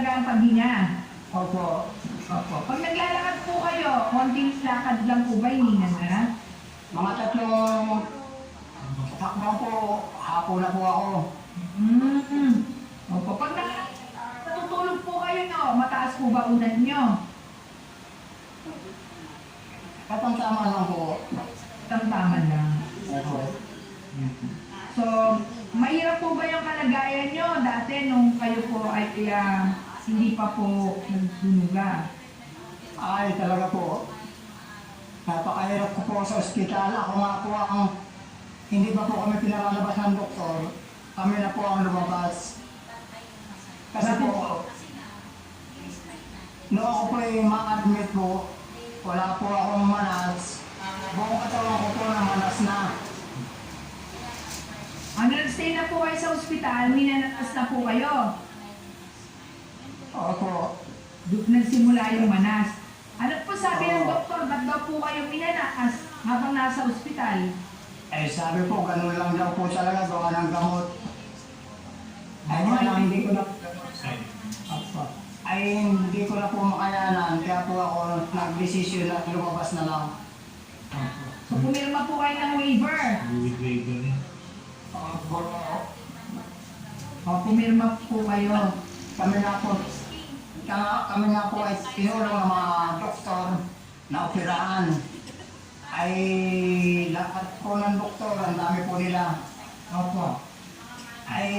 talaga ang paghinga. Opo. Opo. Pag naglalakad po kayo, konting lakad lang po ba hinga na? Mga tatlong takbang po, hapon na po ako. Opo. Pag natutulog po kayo, no, mataas po ba unan nyo? Katang-tama lang po. Tamtaman lang. Opo. So, mahirap po ba yung kalagayan nyo dati nung kayo po ay hindi pa po nagdunuga? Ay, talaga po. Napakahirap ko po sa ospital. Ako nga po ang, hindi pa po kami pinalalabas ng doktor. Kami na po ang lumabas. Kasi po, noong ako po ay ma-admit po, wala po akong manas. Buong katawan ko po na manas na. Ano, nag-stay na po kayo sa ospital, minanatas na po kayo. Opo. Nagsimula yung manas. Ano po sabi ng doktor, ba't daw po kayo minanatas habang nasa ospital? Eh sabi po, ganun lang daw po talaga gawa ng gamot. Ay, kaya hindi ko na... Opo. Ay, hindi ko na po makayanan, kaya po ako nag-desisyon na lumabas na lang. Opo. So pumirma po kayo ng waiver. With waiver niya. Opo. O, pumirma po kayo. Kami na po ay tinulong ng mga doktor na operahan. Ay lahat po ng doktor, ang dami po nila. Opo. Ay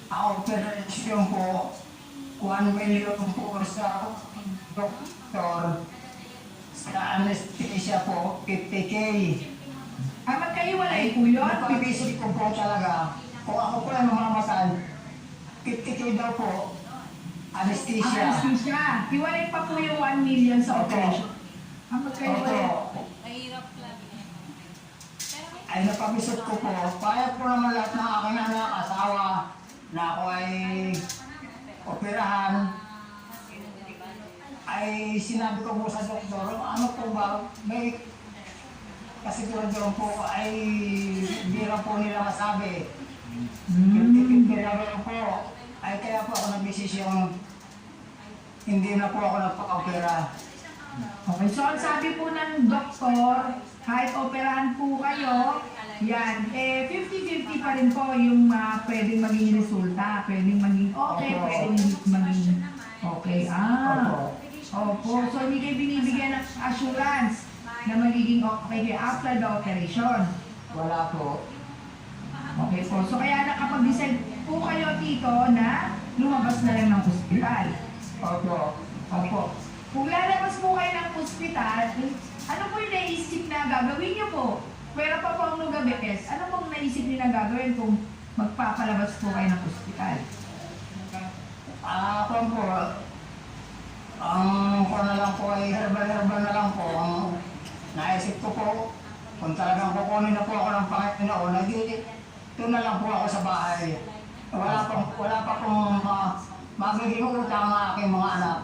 ang operasyon po, 1 million po sa doktor. Sa anesthesia po, 50K. Magkaiwalay po yun? Napagbisip ko po talaga, kung ako po ay mamamatay, 50K daw po, anesthesia. Anesthesia. Hiwalay pa po yung 1 million sa operation. Magkaiwalay. Opo. Mahirap lang. Ay napagbisip ko po, payag po naman lahat ng aking anak, asawa, na ako ay operahan. Ay sinabi ko po sa doktor, ano po ba, may kasiguro po ay bira po nila masabi. 50-50 na rin po. Ay kaya po ako nag-desisyon, hindi na po ako nagpa-opera. Okay, so ang sabi po ng doktor, kahit operahan po kayo, yan, 50-50 pa rin po yung pwedeng maging resulta. Pwedeng maging okay, Opo. pwedeng hindi maging okay. Opo. Opo. So hindi kayo binibigyan ng assurance na magiging okay kayo after the operation. Wala po. Okay po. So kaya nakapag-decide po kayo, Tito, na lumabas na lang ng ospital. Opo. Opo. Kung lalabas po kayo ng ospital, ano po yung naisip na gagawin niyo po? Pwera pa po ang Nugabes, ano pong naisip niyo na gagawin kung magpapalabas po kayo ng ospital? Ako po, ang ko na lang po ay herbal-herbal na lang po. Ang naisip ko po, kung talagang kukunin na po ako ng Panginoon, doon na lang po ako sa bahay. Wala pa pong magiging utang ang aking mga anak.